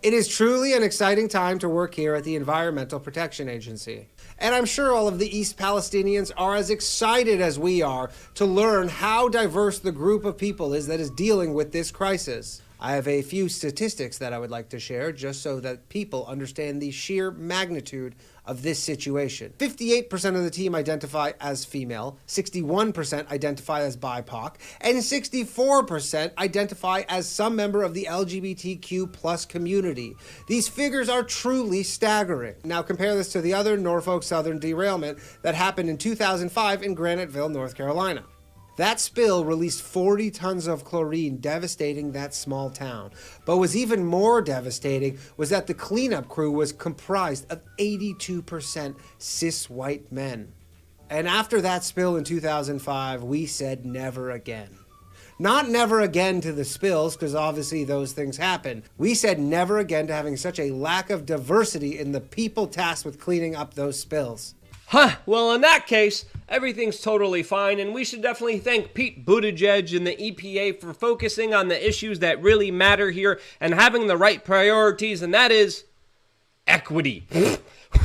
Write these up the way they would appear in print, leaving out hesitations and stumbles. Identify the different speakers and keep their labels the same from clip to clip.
Speaker 1: It is truly an exciting time to work here at the Environmental Protection Agency. And I'm sure all of the East Palestinians are as excited as we are to learn how diverse the group of people is that is dealing with this crisis. I have a few statistics that I would like to share just so that people understand the sheer magnitude of this situation. 58% of the team identify as female, 61% identify as BIPOC, and 64% identify as some member of the LGBTQ plus community. These figures are truly staggering. Now compare this to the other Norfolk Southern derailment that happened in 2005 in Graniteville, North Carolina. That spill released 40 tons of chlorine, devastating that small town. But what was even more devastating was that the cleanup crew was comprised of 82% cis white men. And after that spill in 2005, we said never again. Not never again to the spills, because obviously those things happen. We said never again to having such a lack of diversity in the people tasked with cleaning up those spills.
Speaker 2: Well, in that case, everything's totally fine, and we should definitely thank Pete Buttigieg and the EPA for focusing on the issues that really matter here and having the right priorities, and that is equity.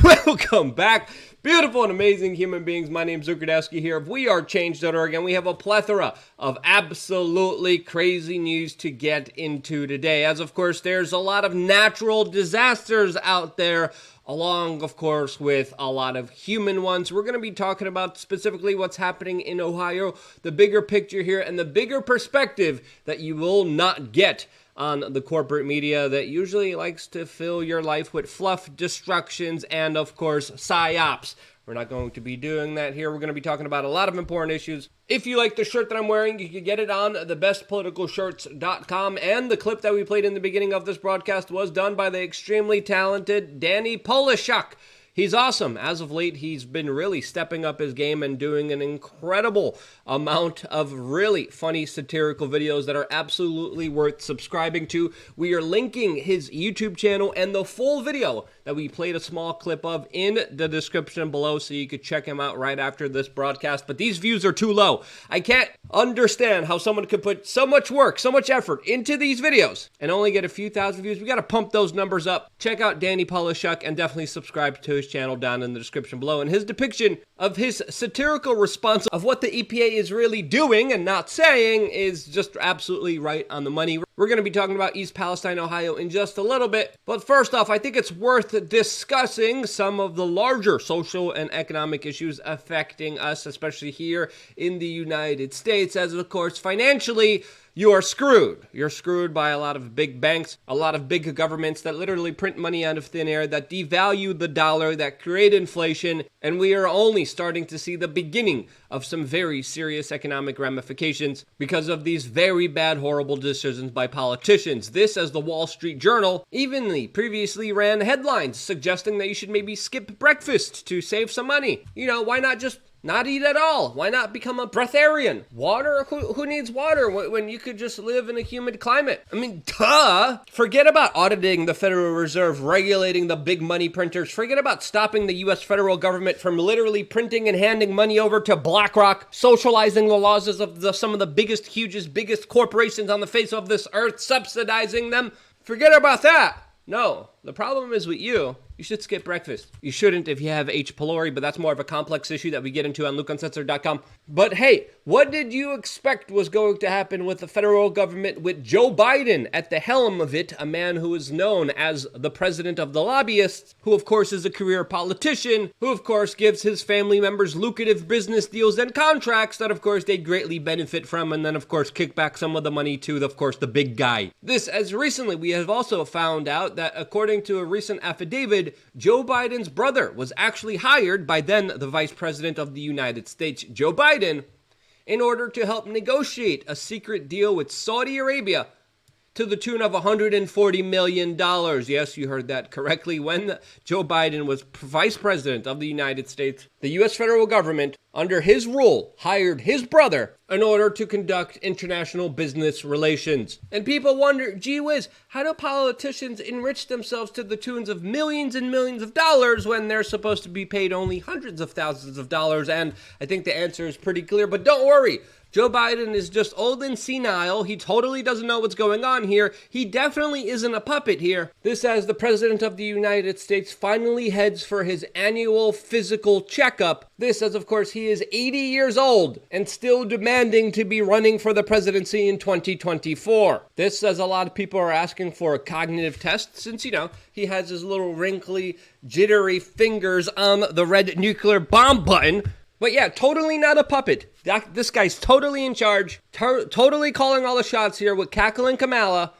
Speaker 2: Welcome back, beautiful and amazing human beings. My name's Zukradowski here of WeAreChange.org, and we have a plethora of absolutely crazy news to get into today. As of course, there's a lot of natural disasters out there, along, of course, with a lot of human ones. We're going to be talking about specifically what's happening in Ohio, the bigger picture here, and the bigger perspective that you will not get on the corporate media that usually likes to fill your life with fluff, distractions, and, of course, psyops. We're not going to be doing that here. We're going to be talking about a lot of important issues. If you like the shirt that I'm wearing, you can get it on thebestpoliticalshirts.com. And the clip that we played in the beginning of this broadcast was done by the extremely talented Danny Polishuk. He's awesome. As of late, he's been really stepping up his game and doing an incredible amount of really funny satirical videos that are absolutely worth subscribing to. We are linking his YouTube channel and the full video that we played a small clip of in the description below, so you could check him out right after this broadcast. But these views are too low. I can't understand how someone could put so much work, so much effort into these videos and only get a few thousand views. We got to pump those numbers up. Check out Danny Polishuk and definitely subscribe to his channel down in the description below. And his depiction of his satirical response of what the EPA is really doing and not saying is just absolutely right on the money. We're going to be talking about East Palestine, Ohio in just a little bit. But first off, I think it's worth discussing some of the larger social and economic issues affecting us, especially here in the United States, as of course, financially, you are screwed. You're screwed by a lot of big banks, a lot of big governments that literally print money out of thin air, that devalue the dollar, that create inflation, and we are only starting to see the beginning of some very serious economic ramifications because of these very bad, horrible decisions by politicians. This, as the Wall Street Journal evenly previously ran headlines suggesting that you should maybe skip breakfast to save some money. You know, why not just not eat at all? Why not become a breatharian? Water? Who needs water when you could just live in a humid climate? I mean, duh! Forget about auditing the Federal Reserve, regulating the big money printers. Forget about stopping the U.S. federal government from literally printing and handing money over to BlackRock, socializing the losses of some of the biggest, hugest, biggest corporations on the face of this earth, subsidizing them. Forget about that. No, the problem is with you. You should skip breakfast. You shouldn't if you have H. pylori, but that's more of a complex issue that we get into on LukeUncensored.com. But hey, what did you expect was going to happen with the federal government with Joe Biden at the helm of it, a man who is known as the president of the lobbyists, who of course is a career politician, who of course gives his family members lucrative business deals and contracts that of course they greatly benefit from, and then of course kick back some of the money to, of course, the big guy. This, as recently we have also found out that according to a recent affidavit, Joe Biden's brother was actually hired by then the Vice President of the United States, Joe Biden, in order to help negotiate a secret deal with Saudi Arabia to the tune of $140 million. Yes, you heard that correctly. When Joe Biden was Vice President of the United States, the U.S. federal government, under his rule, hired his brother in order to conduct international business relations. And people wonder, gee whiz, how do politicians enrich themselves to the tunes of millions and millions of dollars when they're supposed to be paid only hundreds of thousands of dollars? And I think the answer is pretty clear, but don't worry. Joe Biden is just old and senile. He totally doesn't know what's going on here. He definitely isn't a puppet here. This as the President of the United States finally heads for his annual physical checkup. This as, of course, he is 80 years old and still demanding to be running for the presidency in 2024. This as a lot of people are asking for a cognitive test since, he has his little wrinkly, jittery fingers on the red nuclear bomb button. But yeah, totally not a puppet. This guy's totally in charge, totally calling all the shots here with Cackle and Kamala.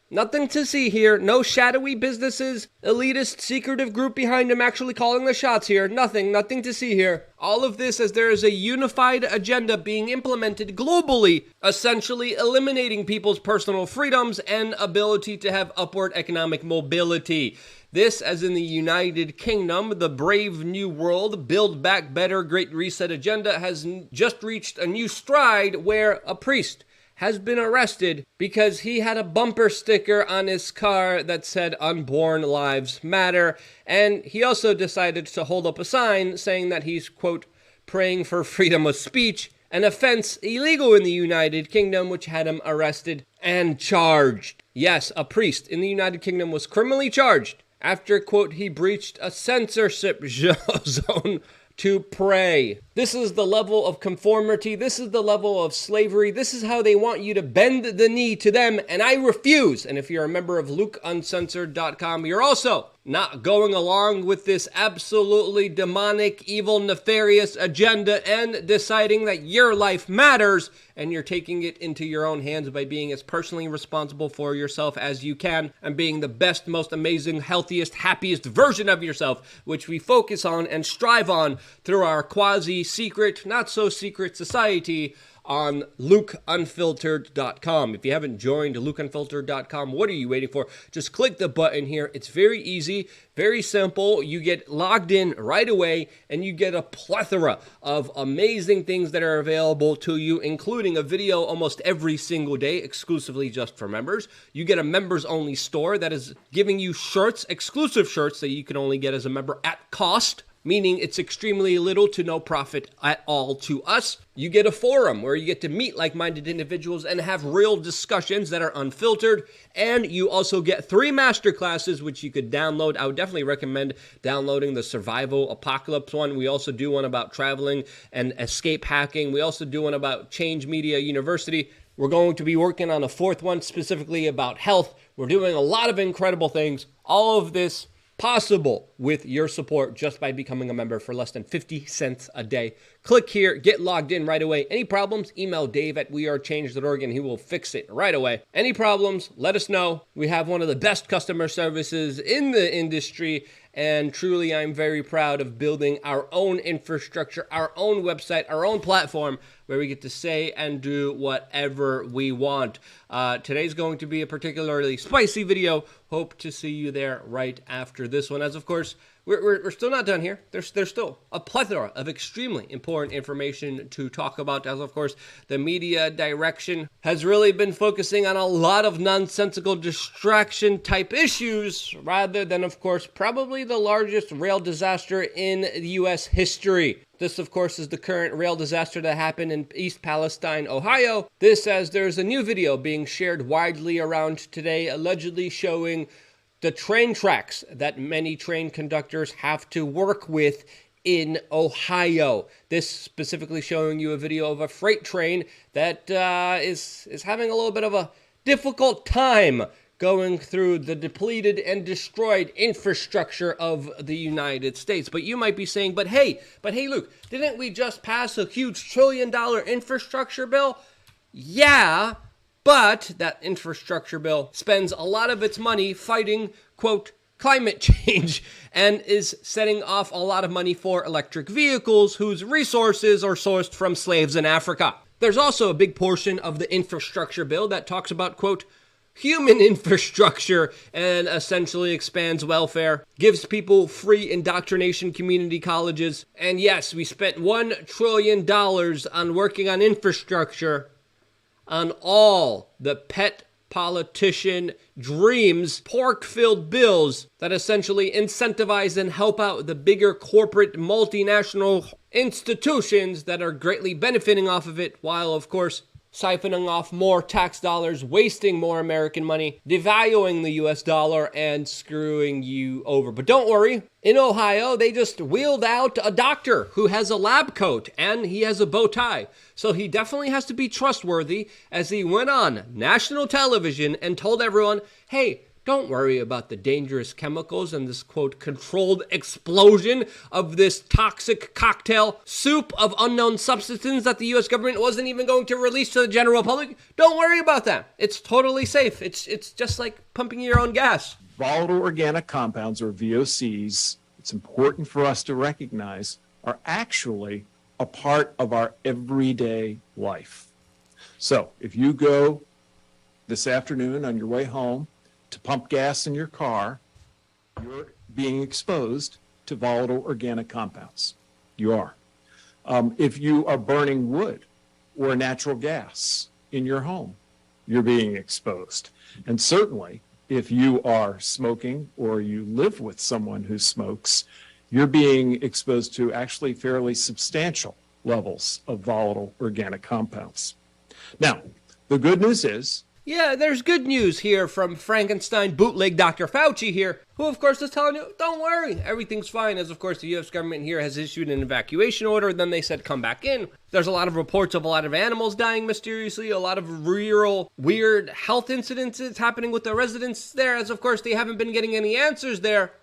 Speaker 2: Nothing to see here. No shadowy businesses, elitist, secretive group behind him actually calling the shots here. Nothing to see here. All of this as there is a unified agenda being implemented globally, essentially eliminating people's personal freedoms and ability to have upward economic mobility. This, as in the United Kingdom, the Brave New World, Build Back Better, Great Reset agenda has just reached a new stride where a priest has been arrested because he had a bumper sticker on his car that said Unborn Lives Matter, and he also decided to hold up a sign saying that he's, quote, praying for freedom of speech, an offense illegal in the United Kingdom, which had him arrested and charged. Yes, a priest in the United Kingdom was criminally charged after, quote, he breached a censorship zone to pray. This is the level of conformity. This is the level of slavery. This is how they want you to bend the knee to them, and I refuse. And if you're a member of LukeUncensored.com, you're also not going along with this absolutely demonic, evil, nefarious agenda and deciding that your life matters and you're taking it into your own hands by being as personally responsible for yourself as you can and being the best, most amazing, healthiest, happiest version of yourself, which we focus on and strive on through our quasi-secret, not-so-secret society on LukeUnfiltered.com. If you haven't joined LukeUnfiltered.com, what are you waiting for? Just click the button here. It's very easy, very simple. You get logged in right away, and you get a plethora of amazing things that are available to you, including a video almost every single day, exclusively just for members. You get a members-only store that is giving you shirts, exclusive shirts that you can only get as a member at cost, meaning it's extremely little to no profit at all to us. You get a forum where you get to meet like-minded individuals and have real discussions that are unfiltered. And you also get 3 masterclasses, which you could download. I would definitely recommend downloading the Survival Apocalypse one. We also do one about traveling and escape hacking. We also do one about Change Media University. We're going to be working on a 4th one specifically about health. We're doing a lot of incredible things. All of this possible with your support just by becoming a member for less than 50 cents a day. Click here, get logged in right away. Any problems, email Dave at wearechange.org and he will fix it right away. Any problems, let us know. We have one of the best customer services in the industry, and truly I'm very proud of building our own infrastructure, our own website, our own platform where we get to say and do whatever we want. Today's going to be a particularly spicy video. Hope to see you there right after this one. As of course, we're still not done here. There's still a plethora of extremely important information to talk about, as of course the media direction has really been focusing on a lot of nonsensical distraction type issues rather than, of course, probably the largest rail disaster in U.S. history. This, of course, is the current rail disaster that happened in East Palestine, Ohio. This as there's a new video being shared widely around today, allegedly showing the train tracks that many train conductors have to work with in Ohio. This specifically showing you a video of a freight train that is having a little bit of a difficult time going through the depleted and destroyed infrastructure of the United States. But you might be saying, but hey, Luke, didn't we just pass a huge $1 trillion infrastructure bill? Yeah, but that infrastructure bill spends a lot of its money fighting, quote, climate change and is setting off a lot of money for electric vehicles whose resources are sourced from slaves in Africa. There's also a big portion of the infrastructure bill that talks about, quote, human infrastructure and essentially expands welfare, gives people free indoctrination community colleges. And yes, we spent $1 trillion on working on infrastructure on all the pet politician dreams, pork-filled bills that essentially incentivize and help out the bigger corporate multinational institutions that are greatly benefiting off of it, while of course siphoning off more tax dollars, wasting more American money, devaluing the US dollar, and screwing you over. But don't worry, in Ohio, they just wheeled out a doctor who has a lab coat and he has a bow tie. So he definitely has to be trustworthy, as he went on national television and told everyone, hey, don't worry about the dangerous chemicals and this, quote, controlled explosion of this toxic cocktail soup of unknown substances that the U.S. government wasn't even going to release to the general public. Don't worry about that. It's totally safe. It's just like pumping your own gas.
Speaker 3: Volatile organic compounds, or VOCs, it's important for us to recognize, are actually a part of our everyday life. So if you go this afternoon on your way home to pump gas in your car, you're being exposed to volatile organic compounds. You are. If you are burning wood or natural gas in your home, you're being exposed. And certainly, if you are smoking or you live with someone who smokes, you're being exposed to actually fairly substantial levels of volatile organic compounds. Now, the good news is,
Speaker 2: yeah, there's good news here from Frankenstein bootleg Dr. Fauci here, who of course is telling you, don't worry, everything's fine, as of course the U.S. government here has issued an evacuation order. Then they said come back in. There's a lot of reports of a lot of animals dying mysteriously, a lot of real weird health incidences happening with the residents there, as of course they haven't been getting any answers there.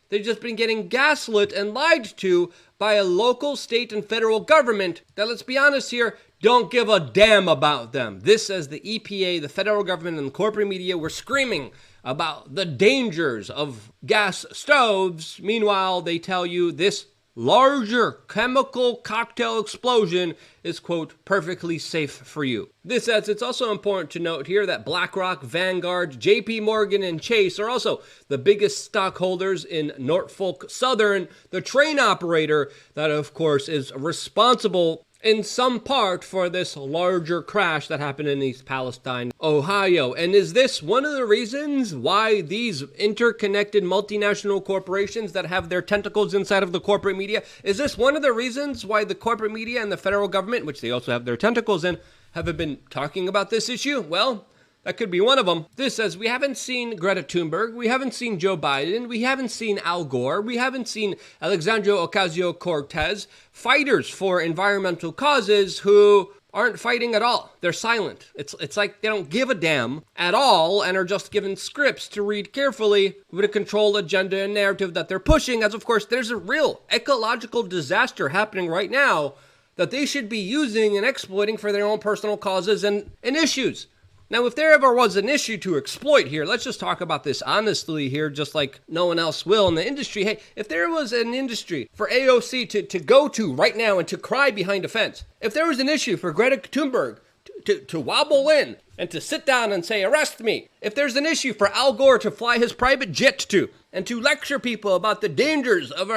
Speaker 2: They've just been getting gaslit and lied to by a local, state, and federal government that, let's be honest here, don't give a damn about them. This, as the EPA, the federal government, and the corporate media were screaming about the dangers of gas stoves. Meanwhile, they tell you this larger chemical cocktail explosion is, quote, perfectly safe for you. This, as it's also important to note here that BlackRock, Vanguard, JP Morgan, and Chase are also the biggest stockholders in Norfolk Southern, the train operator that, of course, is responsible in some part for this larger crash that happened in East Palestine, Ohio. And is this one of the reasons why these interconnected multinational corporations that have their tentacles inside of the corporate media, is this one of the reasons why the corporate media and the federal government, which they also have their tentacles in, haven't been talking about this issue? Well, that could be one of them. This says we haven't seen Greta Thunberg, we haven't seen Joe Biden, we haven't seen Al Gore, we haven't seen Alexandria Ocasio-Cortez, fighters for environmental causes who aren't fighting at all. They're silent. It's like they don't give a damn at all and are just given scripts to read carefully with a controlled agenda and narrative that they're pushing, as of course there's a real ecological disaster happening right now that they should be using and exploiting for their own personal causes and issues. Now, if there ever was an issue to exploit here, let's just talk about this honestly here, just like no one else will in the industry. Hey, if there was an industry for AOC to go to right now and to cry behind a fence, if there was an issue for Greta Thunberg to wobble in and to sit down and say, arrest me, if there's an issue for Al Gore to fly his private jet to and to lecture people about the dangers of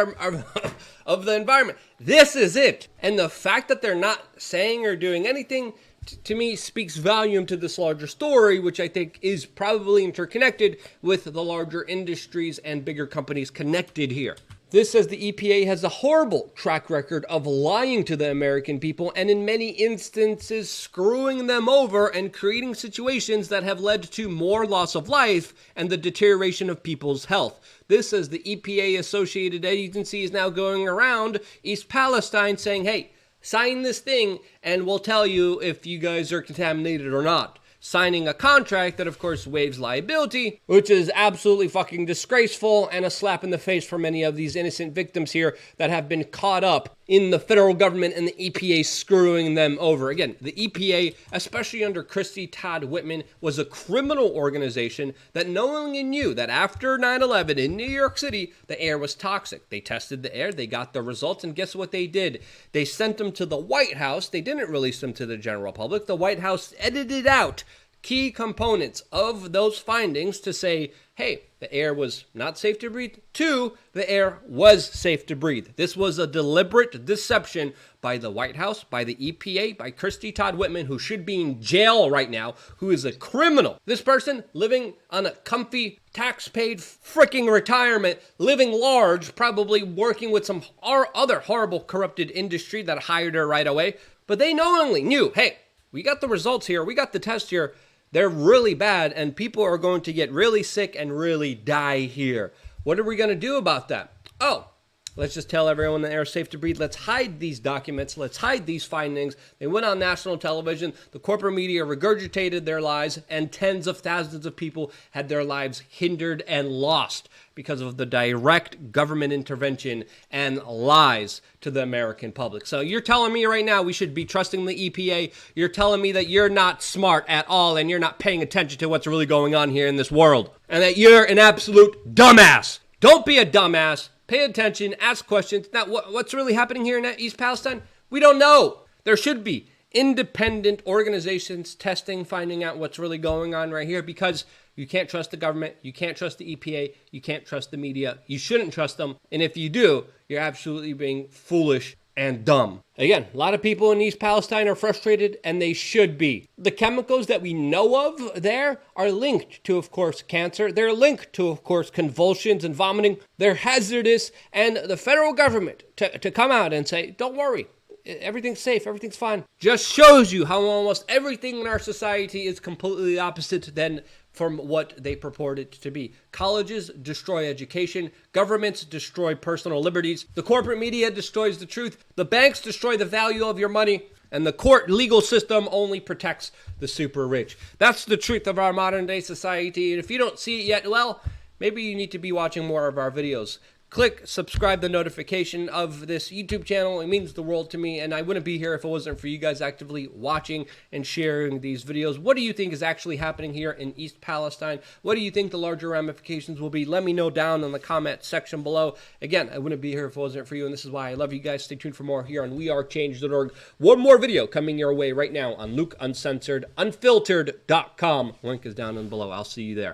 Speaker 2: of the environment, this is it. And the fact that they're not saying or doing anything to me speaks volume to this larger story, which I think is probably interconnected with the larger industries and bigger companies connected here. This says the EPA has a horrible track record of lying to the American people and in many instances screwing them over and creating situations that have led to more loss of life and the deterioration of people's health. This says the EPA associated agency is now going around East Palestine saying, hey, sign this thing and we'll tell you if you guys are contaminated or not. Signing a contract that, of course, waives liability, which is absolutely fucking disgraceful and a slap in the face for many of these innocent victims here that have been caught up in the federal government and the EPA screwing them over. Again, the EPA, especially under Christy Todd Whitman, was a criminal organization that knowingly knew that after 9/11 in New York City, the air was toxic. They tested the air, they got the results, and guess what they did? They sent them to the White House. They didn't release them to the general public. The White House edited out key components of those findings to say, hey, the air was not safe to breathe, to the air was safe to breathe. This was a deliberate deception by the White House, by the EPA, by Christy Todd Whitman, who should be in jail right now, who is a criminal. This person living on a comfy, tax-paid freaking retirement, living large, probably working with some other horrible corrupted industry that hired her right away. But they knowingly knew, hey, we got the results here, we got the test here. They're really bad, and people are going to get really sick and really die here. What are we going to do about that? Oh, let's just tell everyone the air is safe to breathe. Let's hide these documents. Let's hide these findings. They went on national television. The corporate media regurgitated their lies, and tens of thousands of people had their lives hindered and lost because of the direct government intervention and lies to the American public. So you're telling me right now we should be trusting the EPA. You're telling me that you're not smart at all and you're not paying attention to what's really going on here in this world, and that you're an absolute dumbass. Don't be a dumbass. Pay attention, ask questions. Now, what's really happening here in East Palestine? We don't know. There should be independent organizations testing, finding out what's really going on right here, because you can't trust the government, you can't trust the EPA, you can't trust the media, you shouldn't trust them, and if you do, you're absolutely being foolish and dumb. Again, a lot of people in East Palestine are frustrated, and they should be. The chemicals that we know of there are linked to, of course, cancer. They're linked to, of course, convulsions and vomiting. They're hazardous, and the federal government to come out and say, don't worry, everything's safe, everything's fine, just shows you how almost everything in our society is completely opposite than from what they purport it to be. Colleges destroy education. Governments destroy personal liberties. The corporate media destroys the truth. The banks destroy the value of your money. And the court legal system only protects the super rich. That's the truth of our modern day society. And if you don't see it yet, well, maybe you need to be watching more of our videos. Click subscribe, the notification of this YouTube channel. It means the world to me, and I wouldn't be here if it wasn't for you guys actively watching and sharing these videos. What do you think is actually happening here in East Palestine? What do you think the larger ramifications will be? Let me know down in the comment section below. Again, I wouldn't be here if it wasn't for you, and this is why I love you guys. Stay tuned for more here on wearechange.org. One more video coming your way right now on LukeUncensoredUnfiltered.com. Link is down and below. I'll see you there.